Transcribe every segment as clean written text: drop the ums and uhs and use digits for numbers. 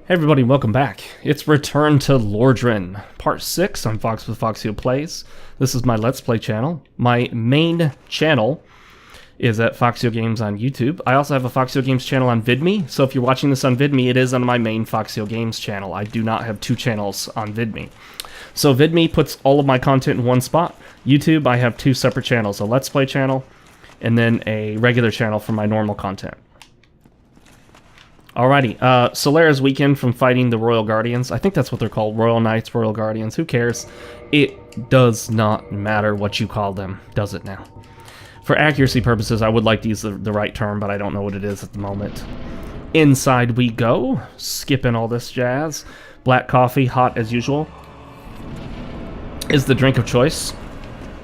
Hey everybody, welcome back. It's Return to Lordran, Part 6 on Fox with Foxeo Plays. This is my Let's Play channel. My main channel is at FoxeoGames on YouTube. I also have a FoxeoGames channel on VidMe, so if you're watching this on VidMe, it is on my main FoxeoGames channel. I do not have two channels on VidMe. So VidMe puts all of my content in one spot. YouTube, I have two separate channels, a Let's Play channel, and then a regular channel for my normal content. Alrighty, Solera's weekend from fighting the Royal Guardians. I think that's what they're called, Royal Knights, Royal Guardians, who cares? It does not matter what you call them, does it now? For accuracy purposes, I would like to use the right term, but I don't know what it is at the moment. Inside we go, skipping all this jazz. Black coffee, hot as usual, is the drink of choice.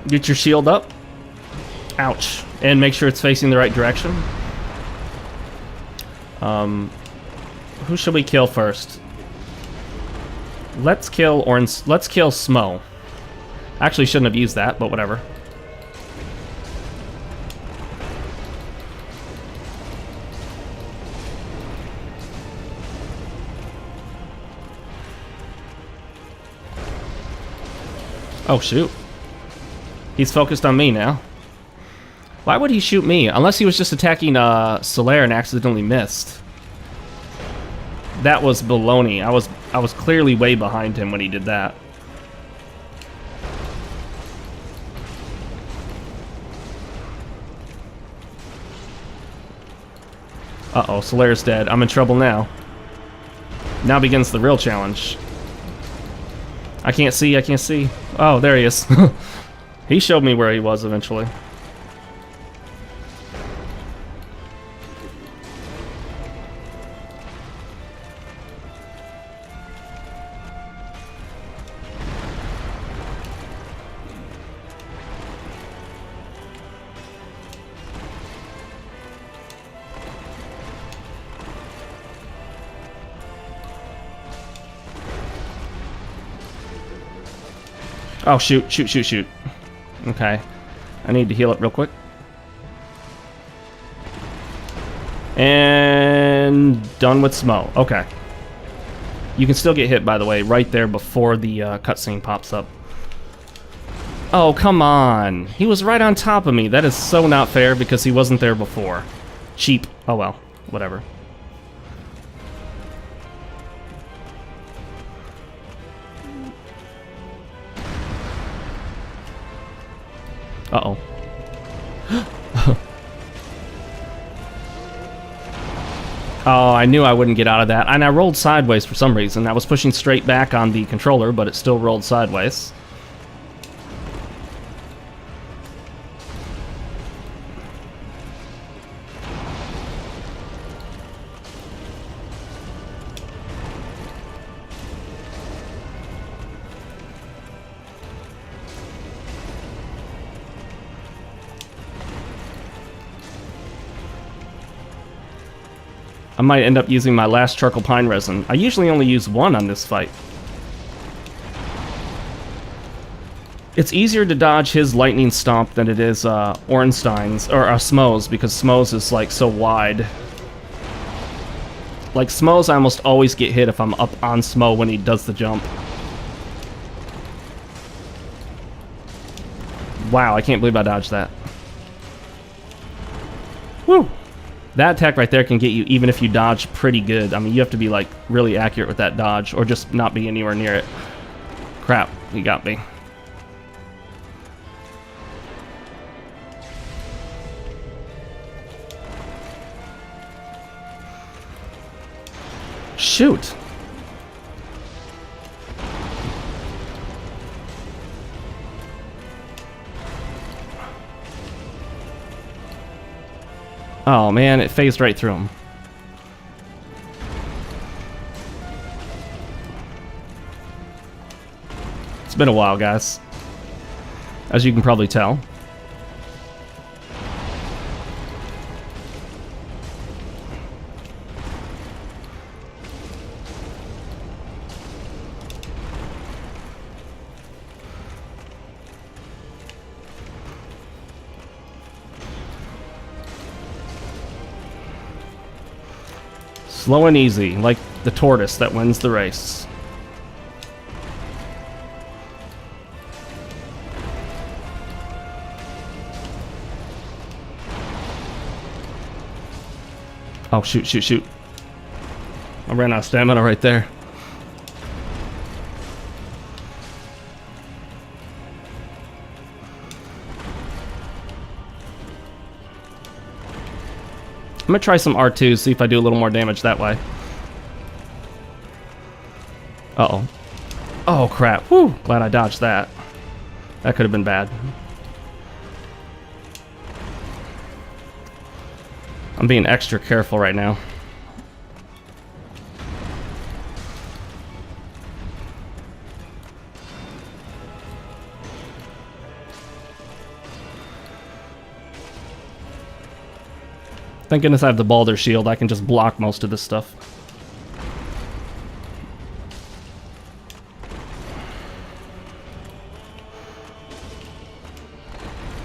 Get your shield up. Ouch. And make sure it's facing the right direction. Who should we kill first? Let's kill Smo. Actually, shouldn't have used that, but whatever. Oh, shoot. He's focused on me now. Why would he shoot me? Unless he was just attacking Solera and accidentally missed. That was baloney. I was clearly way behind him when he did that. Uh-oh, Solera's dead. I'm in trouble now. Now begins the real challenge. I can't see, I can't see. Oh, there he is. He showed me where he was eventually. Oh, shoot, shoot, shoot, shoot. Okay. I need to heal up real quick. And done with Smo. Okay. You can still get hit, by the way, right there before the cutscene pops up. Oh, come on. He was right on top of me. That is so not fair because he wasn't there before. Cheap. Oh, well. Whatever. Uh-oh. Oh, I knew I wouldn't get out of that. And I rolled sideways for some reason. I was pushing straight back on the controller, but it still rolled sideways. I might end up using my last charcoal pine resin. I usually only use one on this fight. It's easier to dodge his lightning stomp than it is Ornstein's, or Smo's, because Smo's is like so wide. Like Smo's, I almost always get hit if I'm up on Smo when he does the jump. Wow, I can't believe I dodged that. Woo! That attack right there can get you even if you dodge pretty good. I mean, you have to be like really accurate with that dodge or just not be anywhere near it. Crap, he got me. Shoot. Oh man, it phased right through him. It's been a while, guys. As you can probably tell. Slow and easy, like the tortoise that wins the race. Oh, shoot, shoot, shoot. I ran out of stamina right there. I'm gonna try some R2, see if I do a little more damage that way. Uh-oh. Oh, crap. Whew, glad I dodged that. That could have been bad. I'm being extra careful right now. Thank goodness I have the Balder shield. I can just block most of this stuff.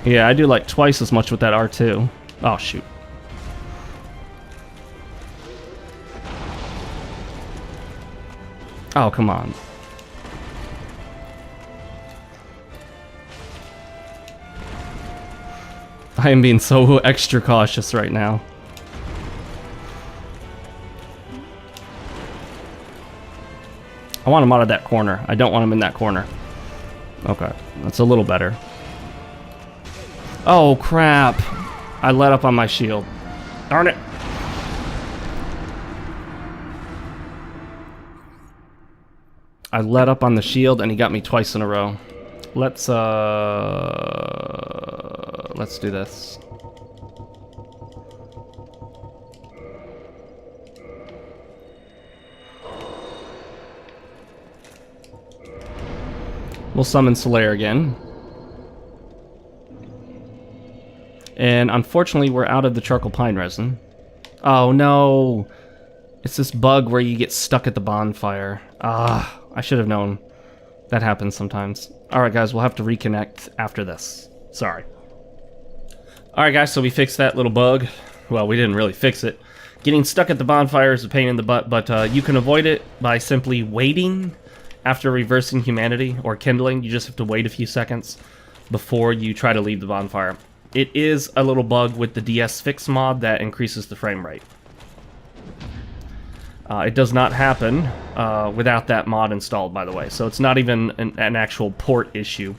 Yeah, I do like twice as much with that R2. Oh, shoot. Oh, come on. I am being so extra cautious right now. I want him out of that corner. I don't want him in that corner. Okay, that's a little better. Oh, crap. I let up on my shield. Darn it. I let up on the shield and he got me twice in a row. Let's do this. We'll summon Slayer again. And unfortunately, we're out of the charcoal pine resin. Oh no! It's this bug where you get stuck at the bonfire. Ah, I should have known. That happens sometimes. Alright guys, we'll have to reconnect after this. Sorry. Alright guys, so we fixed that little bug. Well, we didn't really fix it. Getting stuck at the bonfire is a pain in the butt, but you can avoid it by simply waiting after reversing humanity or kindling. You just have to wait a few seconds before you try to leave the bonfire. It is a little bug with the DS Fix mod that increases the frame rate. It does not happen without that mod installed, by the way. So it's not even an actual port issue.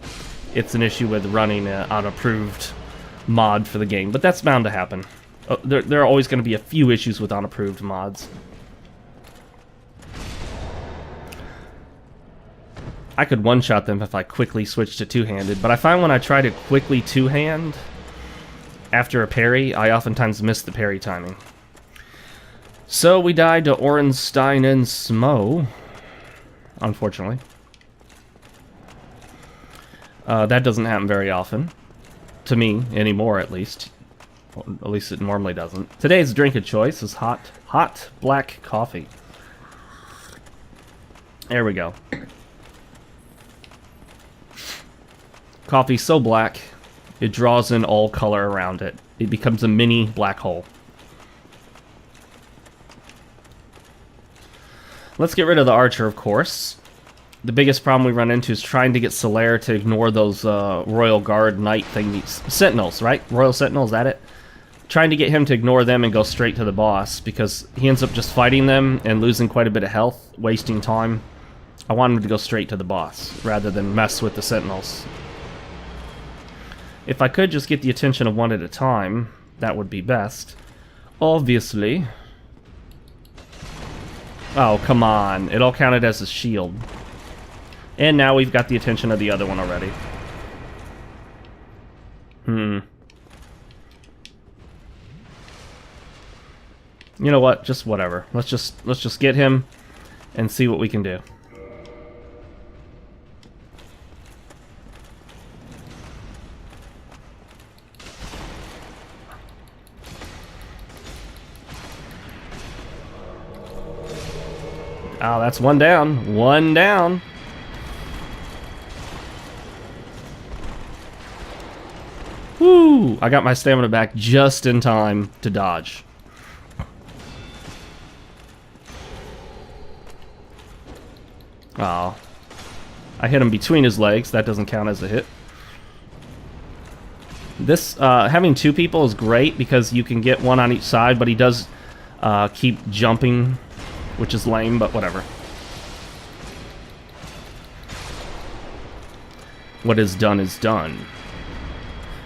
It's an issue with running an unapproved mod for the game. But that's bound to happen. There are always going to be a few issues with unapproved mods. I could one-shot them if I quickly switched to two-handed, but I find when I try to quickly two-hand after a parry, I oftentimes miss the parry timing. So we died to Orenstein and Smo, unfortunately. That doesn't happen very often. To me, anymore at least. Well, at least it normally doesn't. Today's drink of choice is hot black coffee. There we go. Coffee so black, it draws in all color around it. It becomes a mini black hole. Let's get rid of the archer, of course. The biggest problem we run into is trying to get Solaire to ignore those Royal Guard Knight thingies. Sentinels, right? Royal Sentinel, is that it? Trying to get him to ignore them and go straight to the boss, because he ends up just fighting them and losing quite a bit of health, wasting time. I want him to go straight to the boss, rather than mess with the Sentinels. If I could just get the attention of one at a time, that would be best. Obviously. Oh, come on. It all counted as a shield. And now we've got the attention of the other one already. You know what? Just whatever. Let's just get him and see what we can do. Oh, that's one down. One down. Woo! I got my stamina back just in time to dodge. Oh. I hit him between his legs. That doesn't count as a hit. This, having two people is great because you can get one on each side, but he does keep jumping, which is lame, but whatever. What is done is done.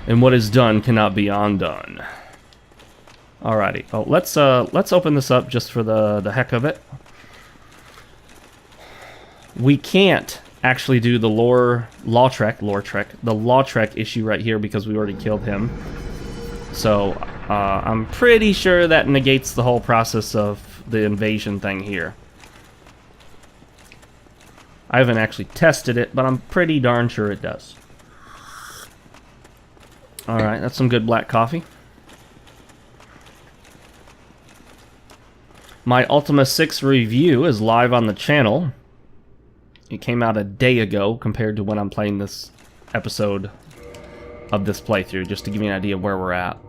And what is done cannot be undone. Alrighty. Oh, let's open this up just for the heck of it. We can't actually do the Lordran issue right here because we already killed him. So I'm pretty sure that negates the whole process of the invasion thing here. I haven't actually tested it, but I'm pretty darn sure it does. Alright, that's some good black coffee. My Ultima 6 review is live on the channel. It came out a day ago compared to when I'm playing this episode of this playthrough, just to give you an idea of where we're at.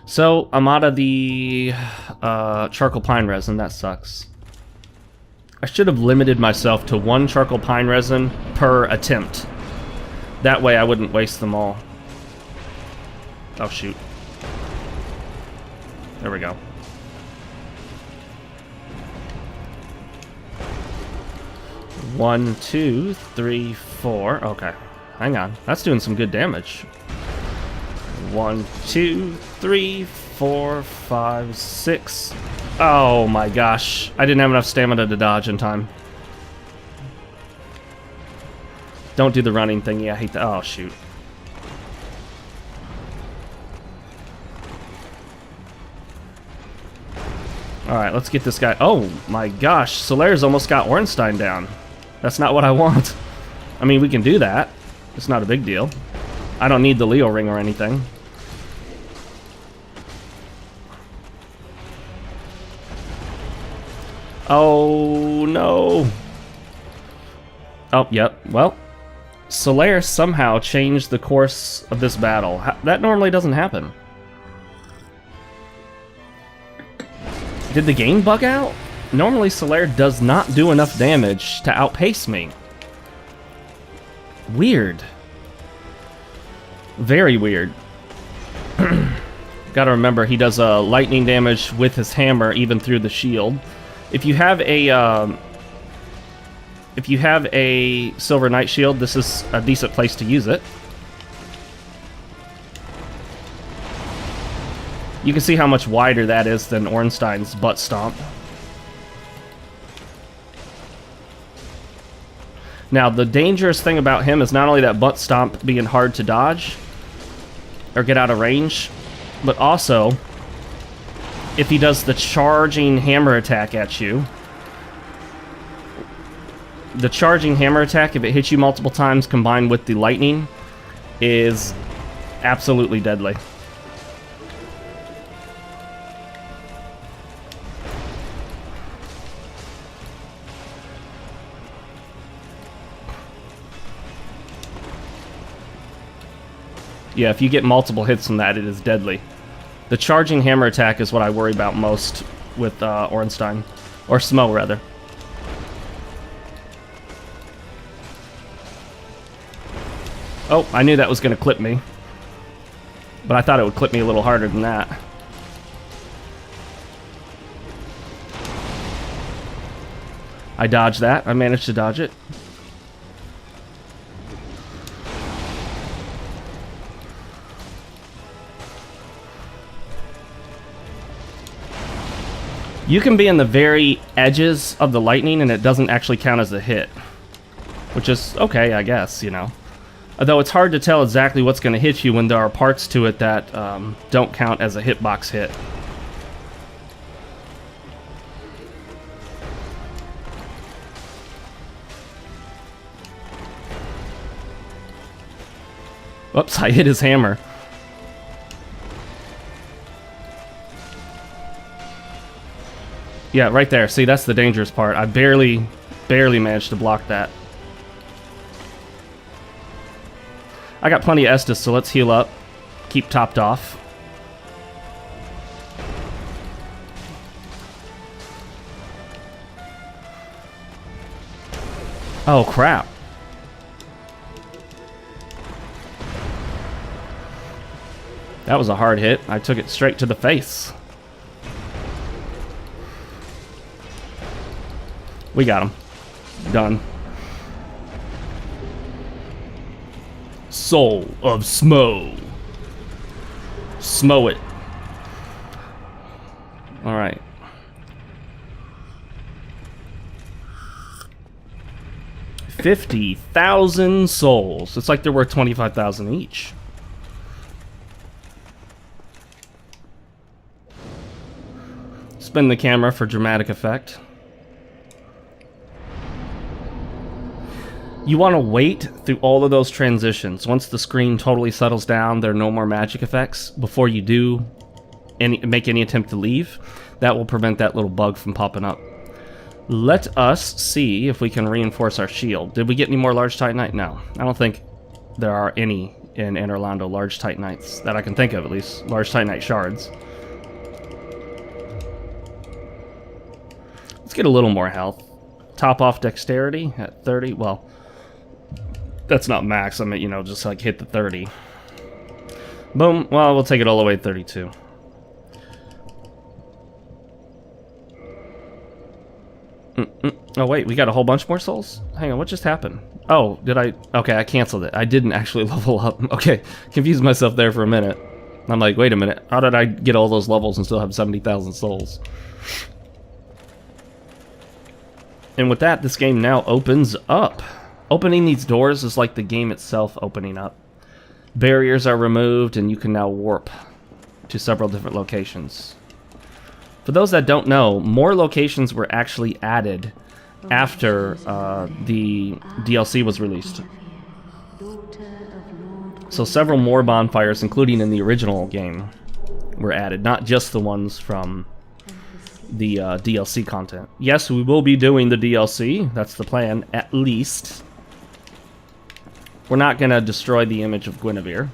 So, I'm out of the charcoal pine resin. That sucks. I should have limited myself to 1 charcoal pine resin per attempt. That way I wouldn't waste them all. Oh, shoot. There we go. One, two, three, four. Okay. Hang on. That's doing some good damage. 1, 2, 3, 4, 5, 6. Oh my gosh. I didn't have enough stamina to dodge in time. Don't do the running thing. Yeah, I hate that. Oh, shoot. Alright, let's get this guy. Oh my gosh. Solaire's almost got Ornstein down. That's not what I want. I mean, we can do that. It's not a big deal. I don't need the Leo ring or anything. Oh, no. Oh, yep. Well, Solaire somehow changed the course of this battle. That normally doesn't happen. Did the game bug out? Normally Solaire does not do enough damage to outpace me. Weird. Very weird. Gotta remember, he does lightning damage with his hammer, even through the shield. If you have a Silver Knight shield, this is a decent place to use it. You can see how much wider that is than Ornstein's butt stomp. Now, the dangerous thing about him is not only that butt stomp being hard to dodge or get out of range, but also if he does the charging hammer attack at you. The charging hammer attack, if it hits you multiple times combined with the lightning, is absolutely deadly. Yeah, if you get multiple hits from that, it is deadly. The charging hammer attack is what I worry about most with Ornstein. Or Smo, rather. Oh, I knew that was going to clip me. But I thought it would clip me a little harder than that. I dodged that. I managed to dodge it. You can be in the very edges of the lightning and it doesn't actually count as a hit. Which is okay, I guess, you know. Although it's hard to tell exactly what's going to hit you when there are parts to it that don't count as a hitbox hit. Whoops, I hit his hammer. Yeah, right there. See, that's the dangerous part. I barely managed to block that. I got plenty of Estus, so let's heal up. Keep topped off. Oh, crap. That was a hard hit. I took it straight to the face. We got him. Done. Soul of Smo. Smo it. Alright. $50,000 souls. It's like they're worth 25,000 each. Spin the camera for dramatic effect. You want to wait through all of those transitions. Once the screen totally settles down, there are no more magic effects before you do make any attempt to leave. That will prevent that little bug from popping up. Let us see if we can reinforce our shield. Did we get any more large titanite? No. I don't think there are any in Anor Londo large titanites that I can think of, at least. Large titanite shards. Let's get a little more health. Top off dexterity at 30. Well, that's not max. I mean, you know, just like hit the 30. Boom. Well, we'll take it all the way to 32. Oh, wait. We got a whole bunch more souls? Hang on. What just happened? Oh, did I? Okay, I canceled it. I didn't actually level up. Okay. Confused myself there for a minute. I'm like, wait a minute. How did I get all those levels and still have 70,000 souls? And with that, this game now opens up. Opening these doors is like the game itself opening up. Barriers are removed, and you can now warp to several different locations. For those that don't know, more locations were actually added after the DLC was released. So several more bonfires, including in the original game, were added. Not just the ones from the DLC content. Yes, we will be doing the DLC. That's the plan, at least. We're not going to destroy the image of Guinevere.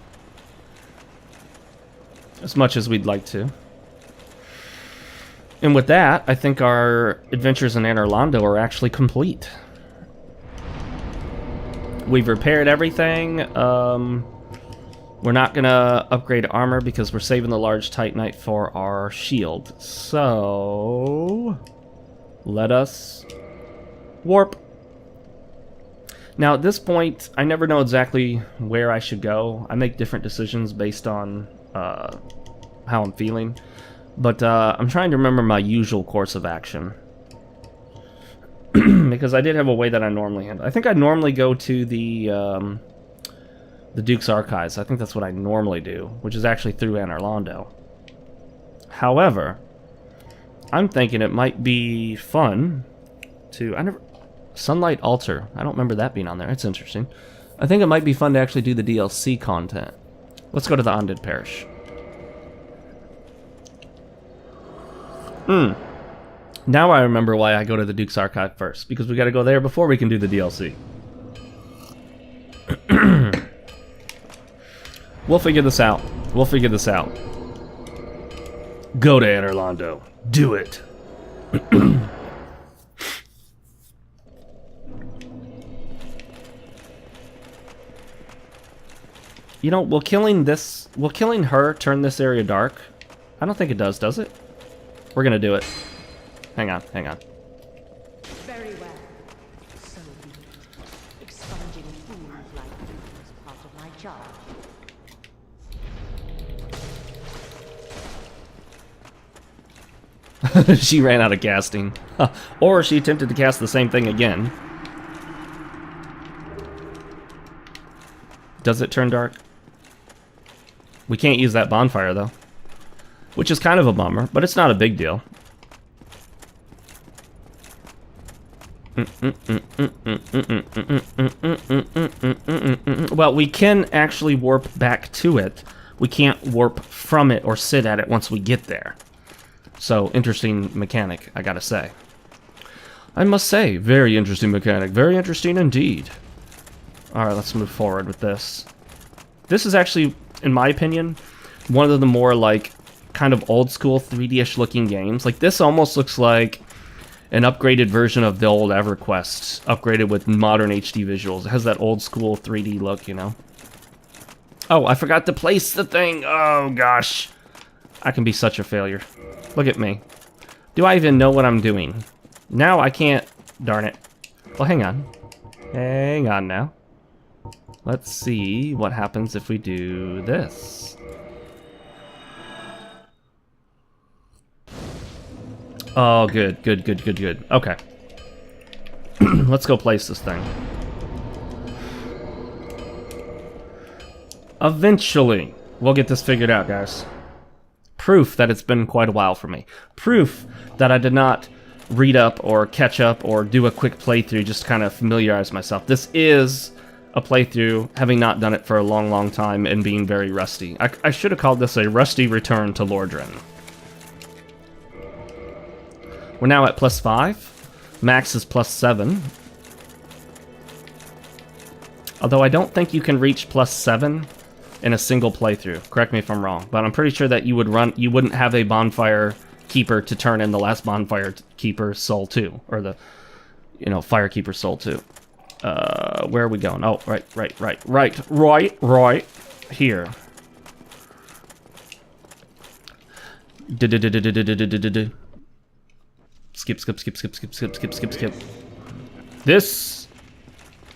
As much as we'd like to. And with that, I think our adventures in Anor Londo are actually complete. We've repaired everything. We're not going to upgrade armor because we're saving the large titanite for our shield. So, let us warp. Now, at this point, I never know exactly where I should go. I make different decisions based on how I'm feeling. But I'm trying to remember my usual course of action. Because I did have a way that I normally handle. I think I normally go to the Duke's Archives. I think that's what I normally do, which is actually through Anor Londo. However, I'm thinking it might be fun to... Sunlight Altar. I don't remember that being on there. It's interesting. I think it might be fun to actually do the DLC content. Let's go to the Undead Parish. Now I remember why I go to the Duke's Archive first. Because we gotta go there before we can do the DLC. We'll figure this out. We'll figure this out. Go to Anor Londo. Do it. You know, will killing her turn this area dark? I don't think it does it? We're gonna do it. Hang on, hang on. Very well. So expunging food like you is part of my job. She ran out of casting. Or she attempted to cast the same thing again. Does it turn dark? We can't use that bonfire, though. Which is kind of a bummer, but it's not a big deal. Well, we can actually warp back to it. We can't warp from it or sit at it once we get there. So, interesting mechanic, I gotta say. I must say, very interesting mechanic. Very interesting indeed. Alright, let's move forward with this. This is actually, in my opinion, one of the more, like, kind of old-school 3D-ish looking games. Like, this almost looks like an upgraded version of the old EverQuest, upgraded with modern HD visuals. It has that old school 3D look, you know. Oh, I forgot to place the thing. Oh, gosh. I can be such a failure. Look at me. Do I even know what I'm doing? Now I can't. Darn it. Well, hang on. Hang on now. Let's see what happens if we do this. Oh, good, good, good, good, good. Okay. Let's go place this thing. Eventually, we'll get this figured out, guys. Proof that it's been quite a while for me. Proof that I did not read up or catch up or do a quick playthrough just to kind of familiarize myself. This is a playthrough, having not done it for a long, long time and being very rusty. I should have called this a rusty return to Lordran. We're now at +5. Max is +7. Although I don't think you can reach +7 in a single playthrough. Correct me if I'm wrong, but I'm pretty sure that you wouldn't have a bonfire keeper to turn in the last bonfire keeper soul 2, or the, you know, fire keeper soul 2. Where are we going? Oh, right here. Skip. This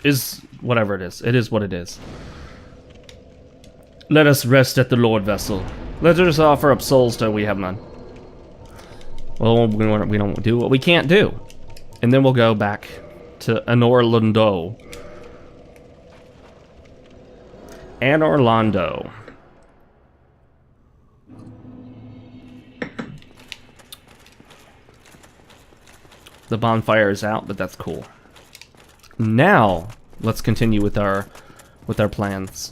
is whatever it is. It is what it is. Let us rest at the Lord Vessel. Let us offer up souls till we have none. Well, we don't do what we can't do. And then we'll go back to Anor Londo. Anor Londo. The bonfire is out, but that's cool. Now, let's continue with our plans.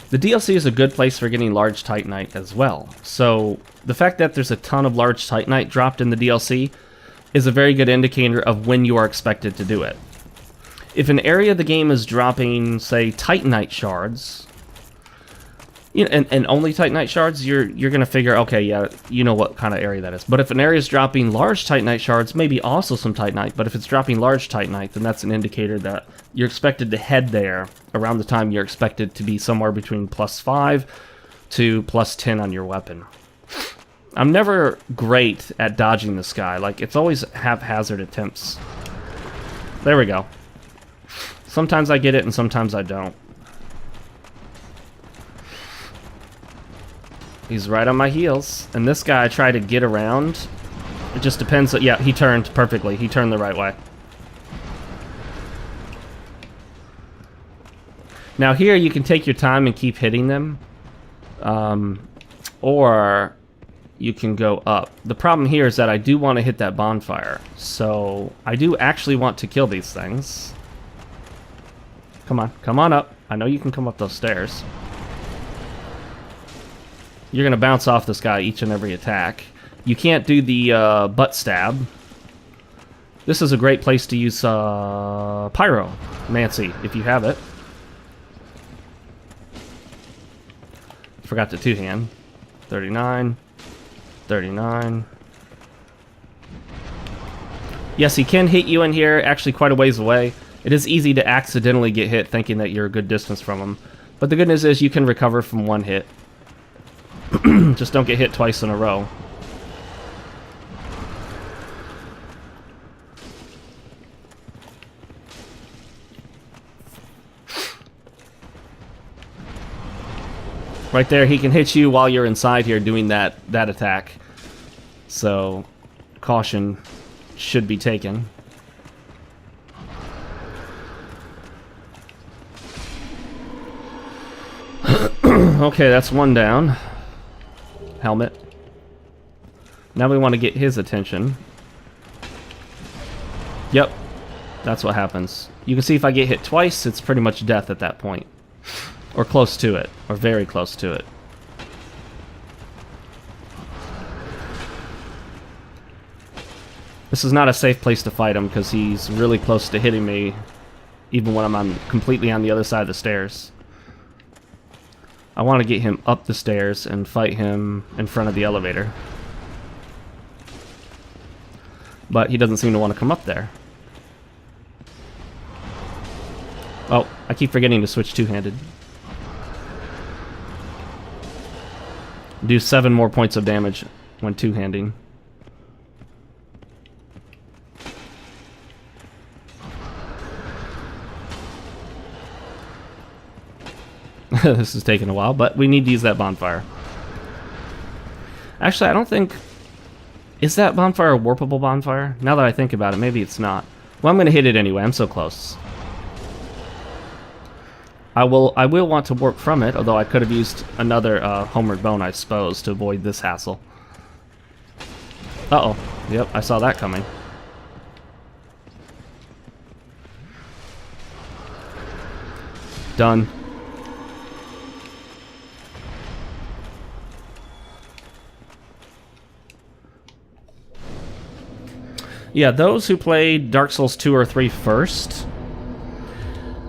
The DLC is a good place for getting large Titanite as well. So, the fact that there's a ton of large Titanite dropped in the DLC is a very good indicator of when you are expected to do it. If an area of the game is dropping, say, Titanite shards, you know, and only Titanite shards, you're gonna figure, okay, yeah, you know what kind of area that is. But if an area is dropping large Titanite shards, maybe also some Titanite, but if it's dropping large Titanite, then that's an indicator that you're expected to head there around the time you're expected to be somewhere between +5 to +10 on your weapon. I'm never great at dodging this guy. Like, it's always haphazard attempts. There we go. Sometimes I get it and sometimes I don't. He's right on my heels. And this guy I try to get around. It just depends. Yeah, he turned perfectly. He turned the right way. Now here you can take your time and keep hitting them. Or you can go up. The problem here is that I do want to hit that bonfire. So I do actually want to kill these things. Come on up. I know you can come up those stairs. You're going to bounce off this guy each and every attack. You can't do the butt stab. This is a great place to use Pyromancy, if you have it. Forgot the two-hand. 39. 39. Yes, he can hit you in here, actually quite a ways away. It is easy to accidentally get hit thinking that you're a good distance from him. But the good news is you can recover from one hit. Just don't get hit twice in a row. Right there, he can hit you while you're inside here doing that attack. So, caution should be taken. Okay, that's one down. Helmet. Now we want to get his attention. Yep, that's what happens. You can see if I get hit twice, it's pretty much death at that point. Or close to it, or very close to it. This is not a safe place to fight him because he's really close to hitting me even when I'm completely on the other side of the stairs. I want to get him up the stairs and fight him in front of the elevator. but he doesn't seem to want to come up there. Oh, I keep forgetting to switch two-handed. Do 7 more points of damage when two-handing. This is taking a while, but we need to use that bonfire. Actually, I don't think... Is that bonfire a warpable bonfire? Now that I think about it, maybe it's not. Well, I'm going to hit it anyway. I'm so close. I will want to warp from it, although I could have used another homeward bone, I suppose, to avoid this hassle. Uh-oh. Yep, I saw that coming. Done. Yeah, those who played Dark Souls 2 or 3 first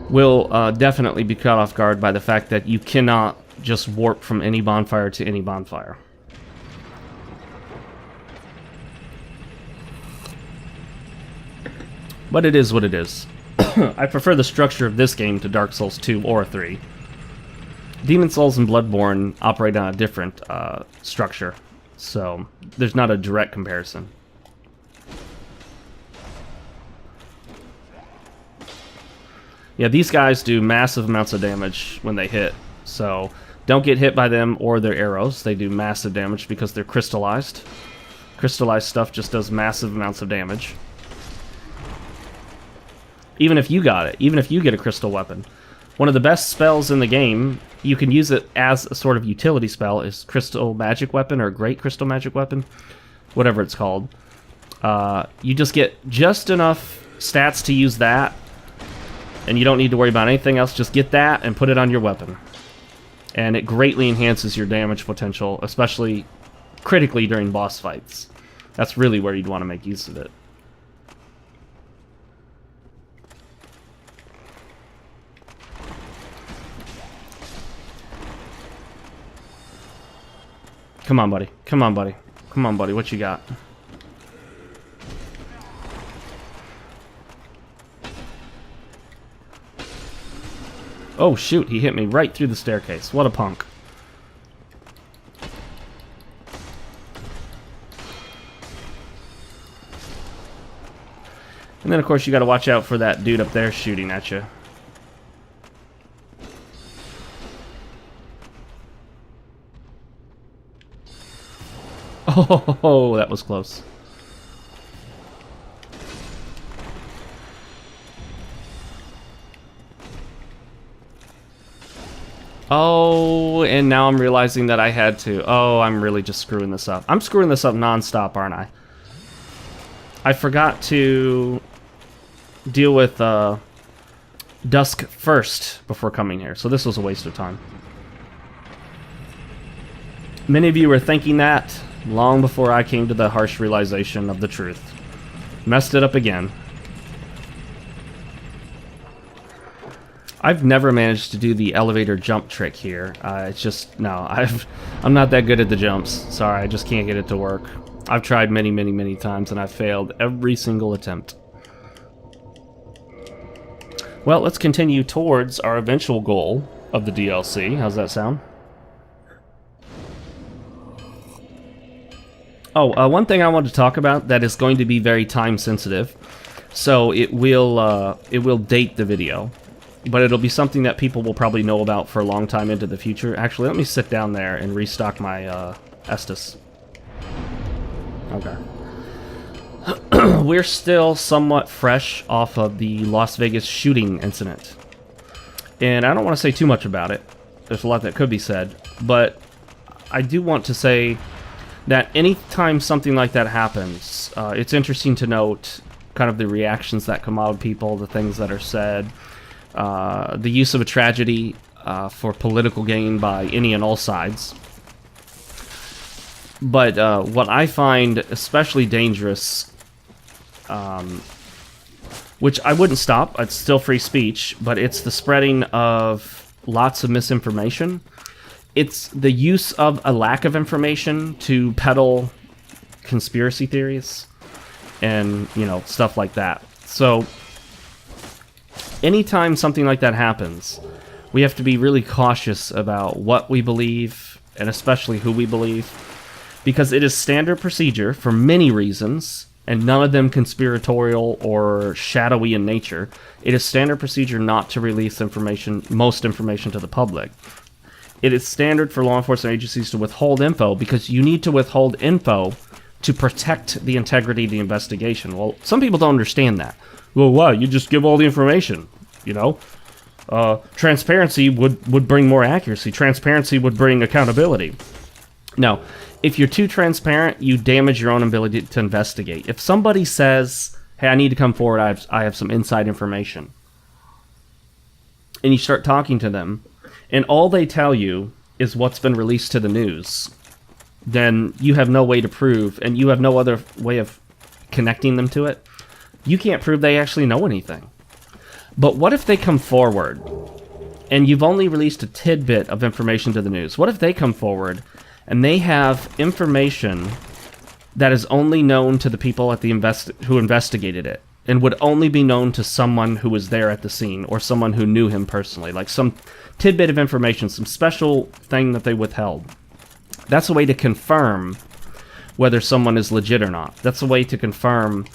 will definitely be caught off guard by the fact that you cannot just warp from any bonfire to any bonfire. But it is what it is. I prefer the structure of this game to Dark Souls 2 or 3. Demon Souls and Bloodborne operate on a different structure, so there's not a direct comparison. Yeah, these guys do massive amounts of damage when they hit, so don't get hit by them or their arrows. They do massive damage because they're crystallized. Crystallized stuff just does massive amounts of damage. Even if you got it, even if you get a crystal weapon. One of the best spells in the game, you can use it as a sort of utility spell, is Crystal Magic Weapon or Great Crystal Magic Weapon, whatever it's called. You just get just enough stats to use that, and you don't need to worry about anything else. Just get that and put it on your weapon. And it greatly enhances your damage potential, especially critically during boss fights. That's really where you'd want to make use of it. Come on, buddy. Come on, buddy. Come on, buddy. What you got? Oh, shoot. He hit me right through the staircase. What a punk. And then, of course, you got to watch out for that dude up there shooting at you. Oh, that was close. Oh, and now I'm realizing that I had to. Oh, I'm really just screwing this up. I'm screwing this up non-stop, aren't I? I forgot to deal with Dusk first before coming here, so this was a waste of time. Many of you were thinking that long before I came to the harsh realization of the truth. Messed it up again. I've never managed to do the elevator jump trick here. It's just, no, I'm not that good at the jumps. Sorry, I just can't get it to work. I've tried many, many, many times, and I've failed every single attempt. Well, let's continue towards our eventual goal of the DLC. How's that sound? Oh, one thing I wanted to talk about that is going to be very time sensitive, so it will date the video, but it'll be something that people will probably know about for a long time into the future. Actually, let me sit down there and restock my Estus. Okay. We're still somewhat fresh off of the Las Vegas shooting incident, and I don't want to say too much about it. There's a lot that could be said, but I do want to say that anytime something like that happens, it's interesting to note kind of the reactions that come out of people, the things that are said, the use of a tragedy for political gain by any and all sides. But what I find especially dangerous, which I wouldn't stop, it's still free speech, but it's the spreading of lots of misinformation. It's the use of a lack of information to peddle conspiracy theories. and, you know, stuff like that. So, anytime something like that happens, we have to be really cautious about what we believe, and especially who we believe, because it is standard procedure for many reasons, and none of them conspiratorial or shadowy in nature. It is standard procedure not to release information, most information to the public. It is standard for law enforcement agencies to withhold info because you need to withhold info to protect the integrity of the investigation. Well, some people don't understand that. Well, why? You just give all the information, you know? Transparency would bring more accuracy. Transparency would bring accountability. No. If you're too transparent, you damage your own ability to investigate. If somebody says, hey, I need to come forward, I have some inside information, and you start talking to them, and all they tell you is what's been released to the news, then you have no way to prove, and you have no other way of connecting them to it. You can't prove they actually know anything. But what if they come forward, and you've only released a tidbit of information to the news? What if they come forward and they have information that is only known to the people at the who investigated it, and would only be known to someone who was there at the scene, or someone who knew him personally, like some tidbit of information, some special thing that they withheld? That's a way to confirm whether someone is legit or not. That's a way to confirm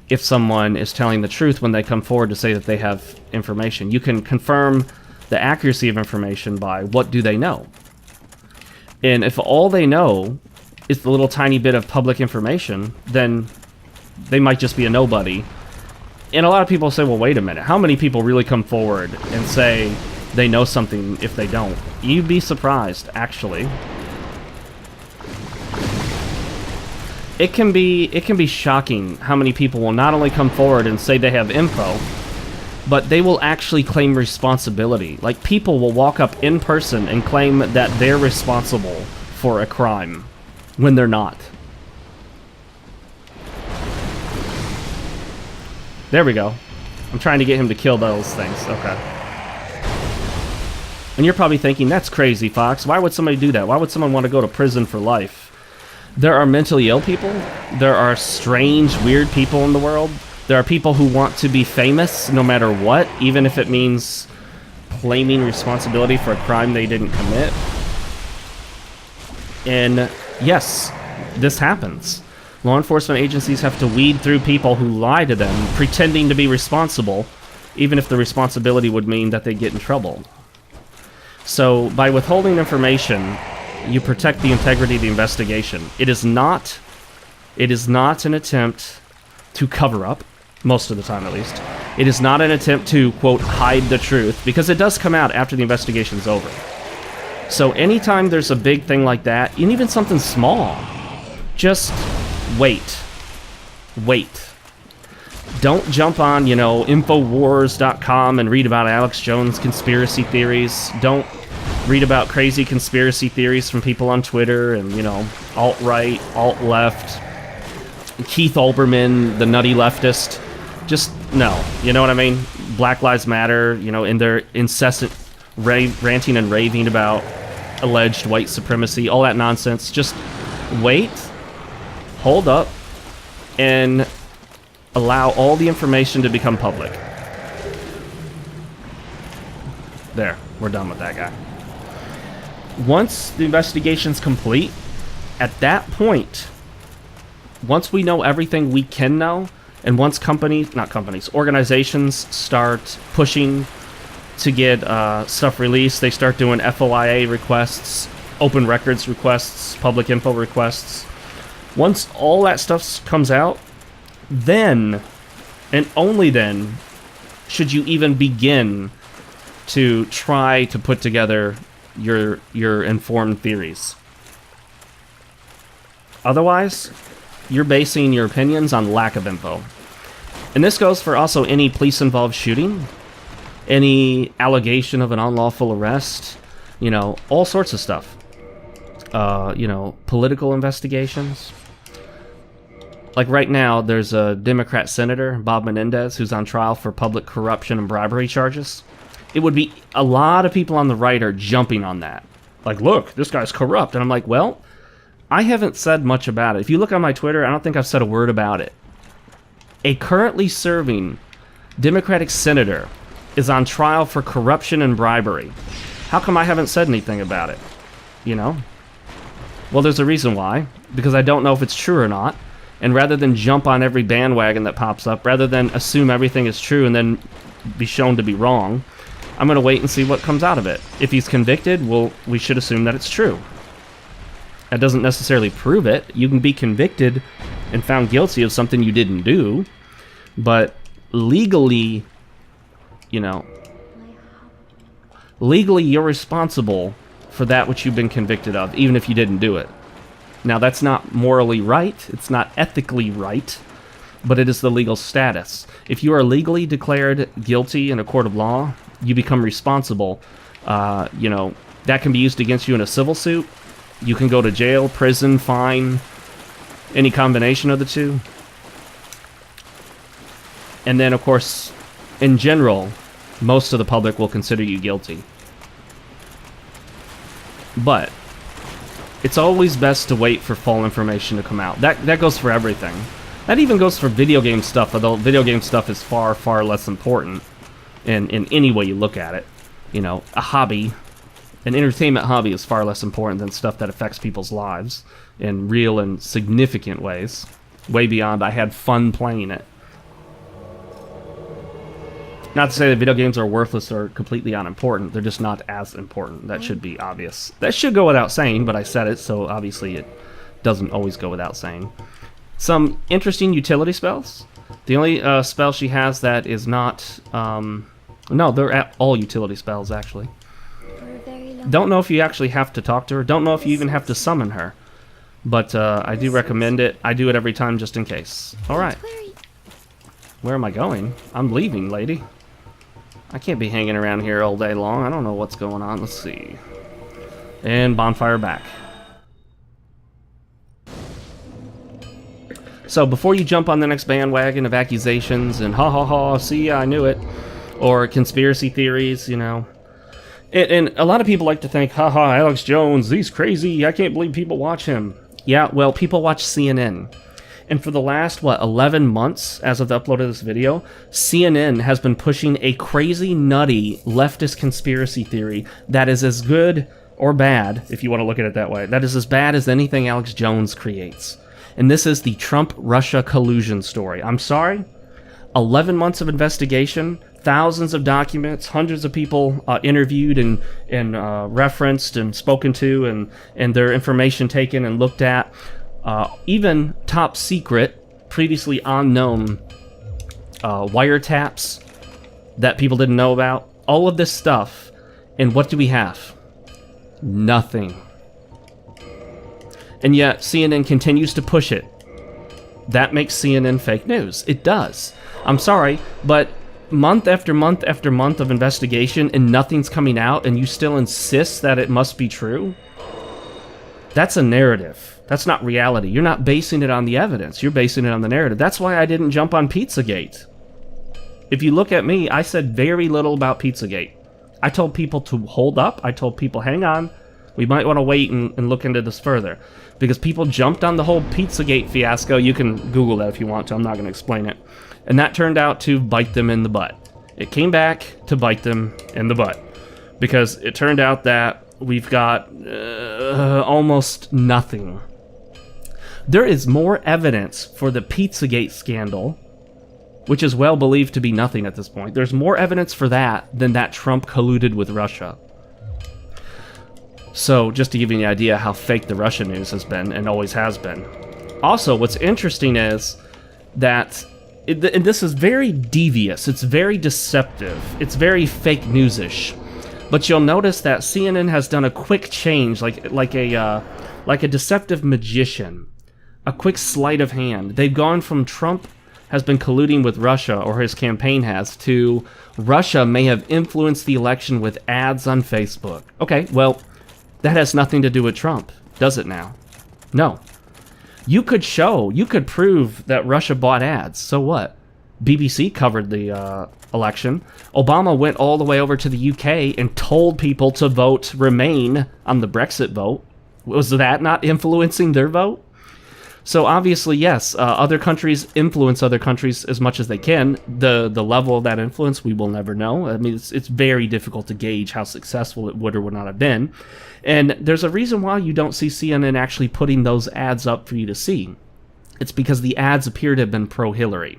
if someone is telling the truth when they come forward to say that they have information. You can confirm the accuracy of information by what do they know. And if all they know is the little tiny bit of public information, then they might just be a nobody. And a lot of people say, well, wait a minute. How many people really come forward and say they know something if they don't? You'd be surprised, actually. It can be shocking how many people will not only come forward and say they have info, but they will actually claim responsibility. Like, people will walk up in person and claim that they're responsible for a crime when they're not. There we go. I'm trying to get him to kill those things. Okay. And you're probably thinking, that's crazy, Fox. Why would somebody do that? Why would someone want to go to prison for life? There are mentally ill people. There are strange, weird people in the world. There are people who want to be famous no matter what, even if it means claiming responsibility for a crime they didn't commit. And yes, this happens. Law enforcement agencies have to weed through people who lie to them, pretending to be responsible, even if the responsibility would mean that they get in trouble. So, by withholding information, you protect the integrity of the investigation. It is not an attempt to cover up, most of the time at least. It is not an attempt to, quote, hide the truth, because it does come out after the investigation's over. So anytime there's a big thing like that, and even something small, just wait. Wait. Don't jump on, Infowars.com and read about Alex Jones conspiracy theories. Don't read about crazy conspiracy theories from people on Twitter and, alt-right, alt-left, Keith Olbermann, the nutty leftist. Just, no. You know what I mean? Black Lives Matter, in their incessant ranting and raving about alleged white supremacy, all that nonsense. Just wait, hold up, and allow all the information to become public. There, we're done with that guy. Once the investigation's complete, at that point, once we know everything we can know, and once organizations start pushing to get stuff released, they start doing FOIA requests, open records requests, public info requests. Once all that stuff comes out, then, and only then, should you even begin to try to put together your informed theories. Otherwise, you're basing your opinions on lack of info. And this goes for also any police-involved shooting, any allegation of an unlawful arrest, all sorts of stuff. Political investigations. Like right now, there's a Democrat senator, Bob Menendez, who's on trial for public corruption and bribery charges. It would be, a lot of people on the right are jumping on that. Like, look, this guy's corrupt. And I'm like, well, I haven't said much about it. If you look on my Twitter, I don't think I've said a word about it. A currently serving Democratic senator is on trial for corruption and bribery. How come I haven't said anything about it? You know? Well, there's a reason why. Because I don't know if it's true or not. And rather than jump on every bandwagon that pops up, rather than assume everything is true and then be shown to be wrong, I'm going to wait and see what comes out of it. If he's convicted, well, we should assume that it's true. That doesn't necessarily prove it. You can be convicted and found guilty of something you didn't do, but legally, you know, legally you're responsible for that which you've been convicted of, even if you didn't do it. Now, that's not morally right, it's not ethically right, but it is the legal status. If you are legally declared guilty in a court of law, you become responsible. You know, that can be used against you in a civil suit. You can go to jail, prison, fine, any combination of the two. And then, of course, in general, most of the public will consider you guilty. But it's always best to wait for full information to come out. That goes for everything. That even goes for video game stuff, although video game stuff is far, far less important in any way you look at it. You know, a hobby, an entertainment hobby is far less important than stuff that affects people's lives in real and significant ways. Way beyond I had fun playing it. Not to say that video games are worthless or completely unimportant. They're just not as important. That should be obvious. That should go without saying, but I said it, so obviously it doesn't always go without saying. Some interesting utility spells. The only spell she has that is not... no, they're all utility spells, actually. Don't know if you actually have to talk to her. Don't know if you even have to summon her. But I do recommend it. I do it every time just in case. Alright. Where am I going? I'm leaving, lady. I can't be hanging around here all day long. I don't know what's going on. Let's see. And bonfire back. So before you jump on the next bandwagon of accusations and ha ha ha, see, I knew it, or conspiracy theories, you know. And a lot of people like to think, haha, Alex Jones, he's crazy, I can't believe people watch him. Yeah, well, people watch CNN. And for the last, 11 months, as of the upload of this video, CNN has been pushing a crazy, nutty, leftist conspiracy theory that is as good or bad, if you want to look at it that way, that is as bad as anything Alex Jones creates. And this is the Trump-Russia collusion story. I'm sorry? 11 months of investigation, thousands of documents, hundreds of people interviewed and referenced and spoken to, and their information taken and looked at. Even top secret, previously unknown wiretaps that people didn't know about. All of this stuff. And what do we have? Nothing. And yet CNN continues to push it. That makes CNN fake news. It does. I'm sorry, but month after month after month of investigation and nothing's coming out and you still insist that it must be true? That's a narrative. That's not reality. You're not basing it on the evidence. You're basing it on the narrative. That's why I didn't jump on Pizzagate. If you look at me, I said very little about Pizzagate. I told people to hold up. I told people, hang on. We might want to wait and look into this further. Because people jumped on the whole Pizzagate fiasco. You can Google that if you want to. I'm not going to explain it. And that turned out to bite them in the butt. It came back to bite them in the butt. Because it turned out that we've got almost nothing. There is more evidence for the Pizzagate scandal, which is well believed to be nothing at this point. There's more evidence for that than that Trump colluded with Russia. So, just to give you an idea how fake the Russia news has been, and always has been. Also, what's interesting is that, and this is very devious, it's very deceptive, it's very fake news-ish. But you'll notice that CNN has done a quick change, like a deceptive magician. A quick sleight of hand. They've gone from Trump has been colluding with Russia, or his campaign has, to Russia may have influenced the election with ads on Facebook. Okay, well, that has nothing to do with Trump, does it now? No. You could prove that Russia bought ads, so what? BBC covered the election. Obama went all the way over to the UK and told people to vote Remain on the Brexit vote. Was that not influencing their vote? So obviously, yes, other countries influence other countries as much as they can. The level of that influence, we will never know. I mean, it's very difficult to gauge how successful it would or would not have been. And there's a reason why you don't see CNN actually putting those ads up for you to see. It's because the ads appear to have been pro-Hillary.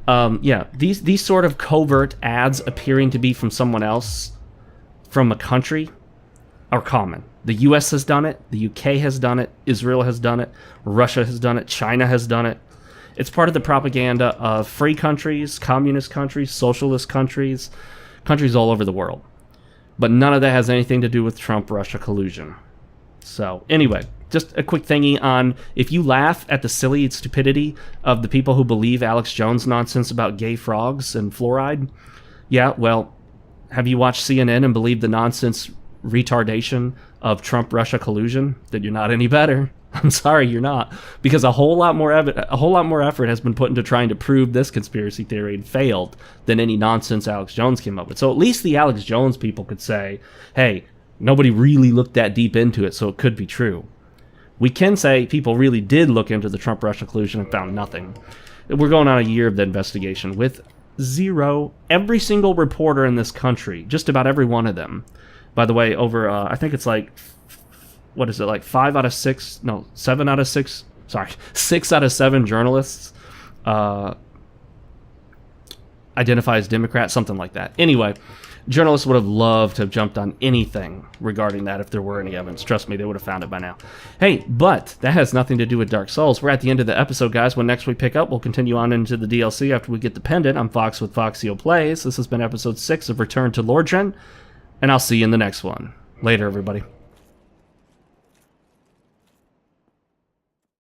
Yeah, these sort of covert ads appearing to be from someone else, from a country, are common. The US has done it, the UK has done it, Israel has done it, Russia has done it, China has done it. It's part of the propaganda of free countries, communist countries, socialist countries, countries all over the world. But none of that has anything to do with Trump-Russia collusion. So, anyway, just a quick thingy on, if you laugh at the silly stupidity of the people who believe Alex Jones' nonsense about gay frogs and fluoride, yeah, well, have you watched CNN and believed the nonsense retardation of Trump-Russia collusion? Then you're not any better. I'm sorry, you're not, because a whole lot more effort has been put into trying to prove this conspiracy theory and failed than any nonsense Alex Jones came up with. So at least the Alex Jones people could say, hey, nobody really looked that deep into it, so it could be true. We can say people really did look into the Trump-Russia collusion and found nothing. We're going on a year of the investigation with zero. Every single reporter in this country, just about every one of them, by the way, over, I think it's like, what is it, like 6 out of 7 journalists identify as Democrat, something like that. Anyway, journalists would have loved to have jumped on anything regarding that if there were any evidence. Trust me, they would have found it by now. Hey, but that has nothing to do with Dark Souls. We're at the end of the episode, guys. When next we pick up, we'll continue on into the DLC after we get the pendant. I'm Fox with Foxeo Plays. This has been episode 6 of Return to Lordran, and I'll see you in the next one. Later, everybody.